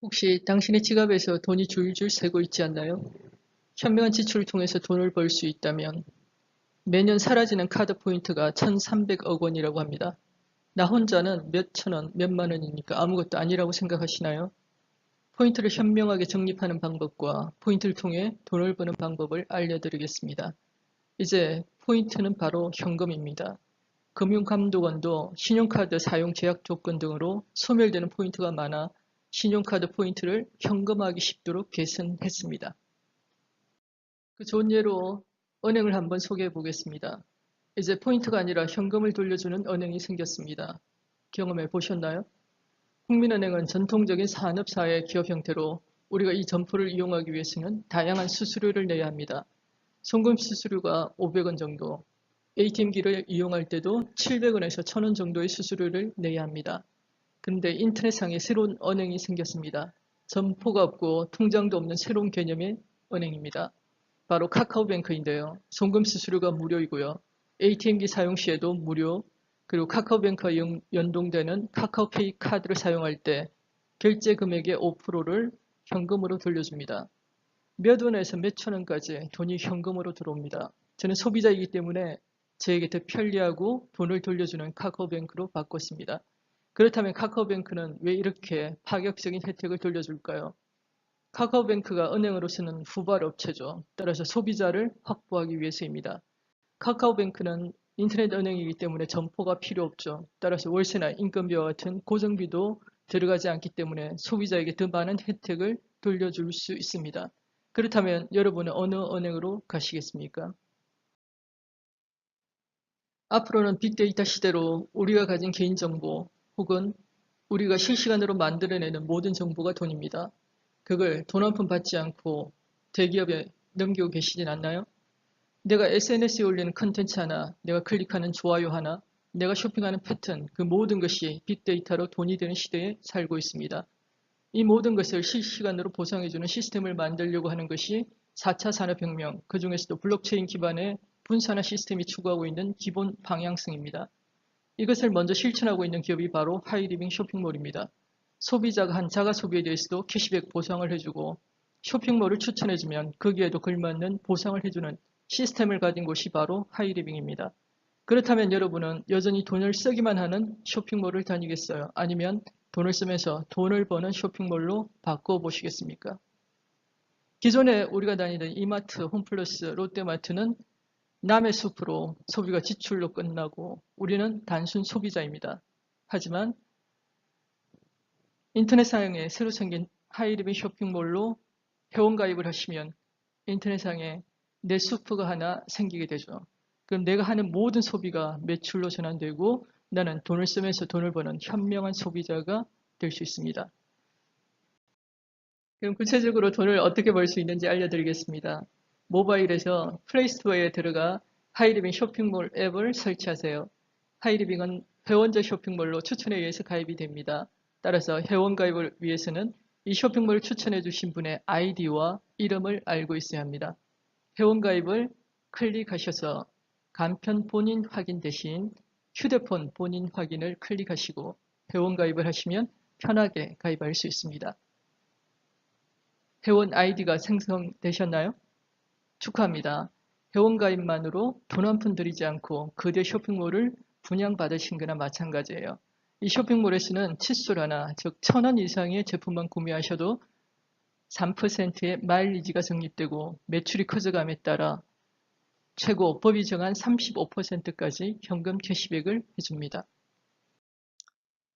혹시 당신의 지갑에서 돈이 줄줄 새고 있지 않나요? 현명한 지출을 통해서 돈을 벌 수 있다면 매년 사라지는 카드 포인트가 1,300억 원이라고 합니다. 나 혼자는 몇 천 원, 몇만 원이니까 아무것도 아니라고 생각하시나요? 포인트를 현명하게 적립하는 방법과 포인트를 통해 돈을 버는 방법을 알려드리겠습니다. 이제 포인트는 바로 현금입니다. 금융감독원도 신용카드 사용 제약 조건 등으로 소멸되는 포인트가 많아 신용카드 포인트를 현금화하기 쉽도록 개선했습니다. 그 좋은 예로 은행을 한번 소개해 보겠습니다. 이제 포인트가 아니라 현금을 돌려주는 은행이 생겼습니다. 경험해 보셨나요? 국민은행은 전통적인 산업사회 기업 형태로 우리가 이 점포를 이용하기 위해서는 다양한 수수료를 내야 합니다. 송금 수수료가 500원 정도, ATM기를 이용할 때도 700원에서 1000원 정도의 수수료를 내야 합니다. 그런데 인터넷상에 새로운 은행이 생겼습니다. 점포가 없고 통장도 없는 새로운 개념의 은행입니다. 바로 카카오뱅크인데요. 송금 수수료가 무료이고요. ATM기 사용 시에도 무료, 그리고 카카오뱅크와 연동되는 카카오페이 카드를 사용할 때 결제 금액의 5%를 현금으로 돌려줍니다. 몇 원에서 몇천 원까지 돈이 현금으로 들어옵니다. 저는 소비자이기 때문에 저에게 더 편리하고 돈을 돌려주는 카카오뱅크로 바꿨습니다. 그렇다면 카카오뱅크는 왜 이렇게 파격적인 혜택을 돌려줄까요? 카카오뱅크가 은행으로서는 후발 업체죠. 따라서 소비자를 확보하기 위해서입니다. 카카오뱅크는 인터넷 은행이기 때문에 점포가 필요 없죠. 따라서 월세나 인건비와 같은 고정비도 들어가지 않기 때문에 소비자에게 더 많은 혜택을 돌려줄 수 있습니다. 그렇다면 여러분은 어느 은행으로 가시겠습니까? 앞으로는 빅데이터 시대로 우리가 가진 개인정보 혹은 우리가 실시간으로 만들어내는 모든 정보가 돈입니다. 그걸 돈 한 푼 받지 않고 대기업에 넘기고 계시진 않나요? 내가 SNS에 올리는 컨텐츠 하나, 내가 클릭하는 좋아요 하나, 내가 쇼핑하는 패턴, 그 모든 것이 빅데이터로 돈이 되는 시대에 살고 있습니다. 이 모든 것을 실시간으로 보상해주는 시스템을 만들려고 하는 것이 4차 산업혁명, 그 중에서도 블록체인 기반의 분산화 시스템이 추구하고 있는 기본 방향성입니다. 이것을 먼저 실천하고 있는 기업이 바로 하이리빙 쇼핑몰입니다. 소비자가 한 자가 소비에 대해서도 캐시백 보상을 해주고 쇼핑몰을 추천해주면 거기에도 걸맞는 보상을 해주는 시스템을 가진 곳이 바로 하이리빙입니다. 그렇다면 여러분은 여전히 돈을 쓰기만 하는 쇼핑몰을 다니겠어요? 아니면 돈을 쓰면서 돈을 버는 쇼핑몰로 바꿔보시겠습니까? 기존에 우리가 다니던 이마트, 홈플러스, 롯데마트는 남의 숲으로 소비가 지출로 끝나고 우리는 단순 소비자입니다. 하지만 인터넷상에 새로 생긴 하이리빙 쇼핑몰로 회원가입을 하시면 인터넷상에 내 숲가 하나 생기게 되죠. 그럼 내가 하는 모든 소비가 매출로 전환되고 나는 돈을 쓰면서 돈을 버는 현명한 소비자가 될 수 있습니다. 그럼 구체적으로 돈을 어떻게 벌 수 있는지 알려드리겠습니다. 모바일에서 플레이스토어에 들어가 하이리빙 쇼핑몰 앱을 설치하세요. 하이리빙은 회원제 쇼핑몰로 추천에 의해서 가입이 됩니다. 따라서 회원 가입을 위해서는 이 쇼핑몰을 추천해 주신 분의 아이디와 이름을 알고 있어야 합니다. 회원 가입을 클릭하셔서 간편 본인 확인 대신 휴대폰 본인 확인을 클릭하시고 회원 가입을 하시면 편하게 가입할 수 있습니다. 회원 아이디가 생성되셨나요? 축하합니다. 회원 가입만으로 돈 한 푼 들이지 않고 거대 쇼핑몰을 분양받으신 거나 마찬가지예요. 이 쇼핑몰에서는 칫솔 하나, 즉 1,000원 이상의 제품만 구매하셔도 3%의 마일리지가 적립되고 매출이 커져감에 따라 최고 법이 정한 35%까지 현금 캐시백을 해줍니다.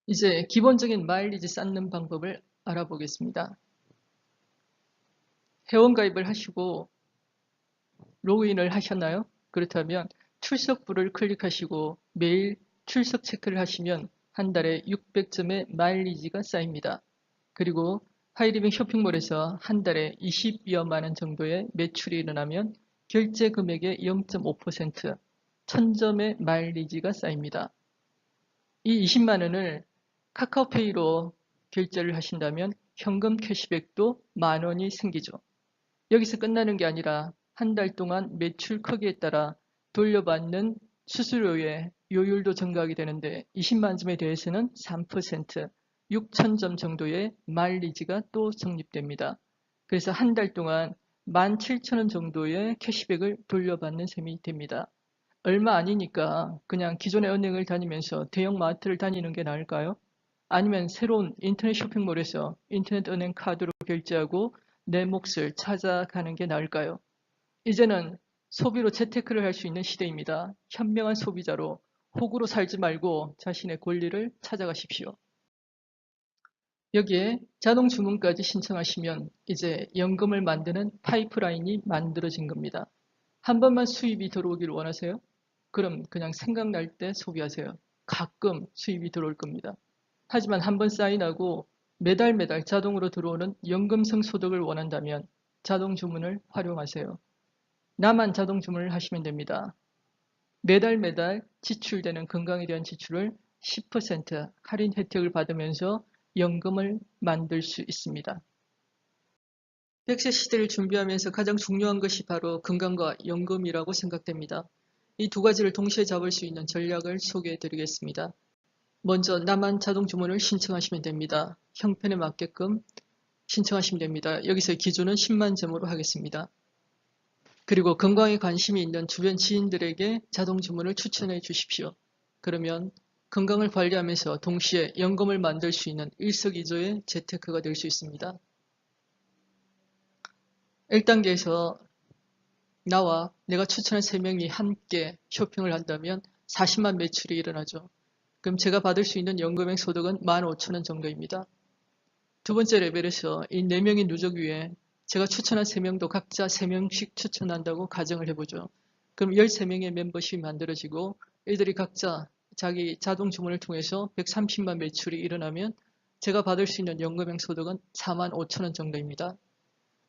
이제 기본적인 마일리지 쌓는 방법을 알아보겠습니다. 회원 가입을 하시고 로그인을 하셨나요? 그렇다면 출석부를 클릭하시고 매일 출석 체크를 하시면 한 달에 600점의 마일리지가 쌓입니다. 그리고 하이리빙 쇼핑몰에서 한 달에 20여만 원 정도의 매출이 일어나면 결제 금액의 0.5%, 1000점의 마일리지가 쌓입니다. 이 20만 원을 카카오페이로 결제를 하신다면 현금 캐시백도 만 원이 생기죠. 여기서 끝나는 게 아니라 한 달 동안 매출 크기에 따라 돌려받는 수수료의 요율도 증가하게 되는데 20만 점에 대해서는 3%, 6,000점 정도의 마일리지가 또 적립됩니다. 그래서 한 달 동안 17,000원 정도의 캐시백을 돌려받는 셈이 됩니다. 얼마 아니니까 그냥 기존의 은행을 다니면서 대형 마트를 다니는 게 나을까요? 아니면 새로운 인터넷 쇼핑몰에서 인터넷 은행 카드로 결제하고 내 몫을 찾아가는 게 나을까요? 이제는 소비로 재테크를 할 수 있는 시대입니다. 현명한 소비자로 호구로 살지 말고 자신의 권리를 찾아가십시오. 여기에 자동 주문까지 신청하시면 이제 연금을 만드는 파이프라인이 만들어진 겁니다. 한 번만 수입이 들어오기를 원하세요? 그럼 그냥 생각날 때 소비하세요. 가끔 수입이 들어올 겁니다. 하지만 한 번 사인하고 매달 자동으로 들어오는 연금성 소득을 원한다면 자동 주문을 활용하세요. 나만 자동 주문을 하시면 됩니다. 매달 지출되는 건강에 대한 지출을 10% 할인 혜택을 받으면서 연금을 만들 수 있습니다. 100세 시대를 준비하면서 가장 중요한 것이 바로 건강과 연금이라고 생각됩니다. 이 두 가지를 동시에 잡을 수 있는 전략을 소개해 드리겠습니다. 먼저 나만 자동 주문을 신청하시면 됩니다. 형편에 맞게끔 신청하시면 됩니다. 여기서 기준은 10만 점으로 하겠습니다. 그리고 건강에 관심이 있는 주변 지인들에게 자동 주문을 추천해 주십시오. 그러면 건강을 관리하면서 동시에 연금을 만들 수 있는 일석이조의 재테크가 될 수 있습니다. 1단계에서 나와 내가 추천한 3명이 함께 쇼핑을 한다면 40만 매출이 일어나죠. 그럼 제가 받을 수 있는 연금액 소득은 15,000원 정도입니다. 두 번째 레벨에서 이 4명의 누적 위에 제가 추천한 3명도 각자 3명씩 추천한다고 가정을 해보죠. 그럼 13명의 멤버십이 만들어지고 이들이 각자 자기 자동 주문을 통해서 130만 매출이 일어나면 제가 받을 수 있는 연금액 소득은 45,000원 정도입니다.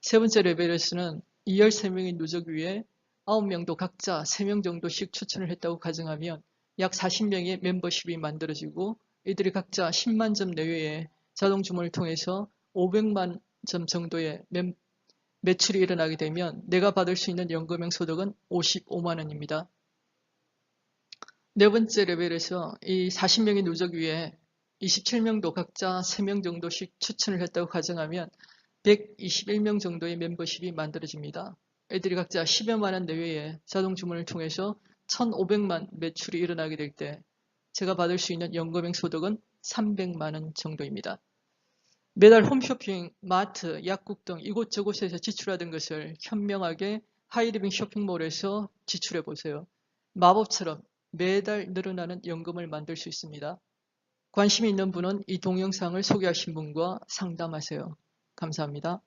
세 번째 레벨에서는 이 13명의 누적 위에 9명도 각자 3명 정도씩 추천을 했다고 가정하면 약 40명의 멤버십이 만들어지고 이들이 각자 10만 점 내외의 자동 주문을 통해서 500만 점 정도의 매출이 일어나게 되면 내가 받을 수 있는 연금액 소득은 55만 원입니다. 네 번째 레벨에서 이 40명의 누적 위에 27명도 각자 3명 정도씩 추천을 했다고 가정하면 121명 정도의 멤버십이 만들어집니다. 애들이 각자 10여만 원 내외의 자동 주문을 통해서 1,500만 매출이 일어나게 될 때 제가 받을 수 있는 연금액 소득은 300만 원 정도입니다. 매달 홈쇼핑, 마트, 약국 등 이곳저곳에서 지출하던 것을 현명하게 하이리빙 쇼핑몰에서 지출해 보세요. 마법처럼 매달 늘어나는 연금을 만들 수 있습니다. 관심 있는 분은 이 동영상을 소개하신 분과 상담하세요. 감사합니다.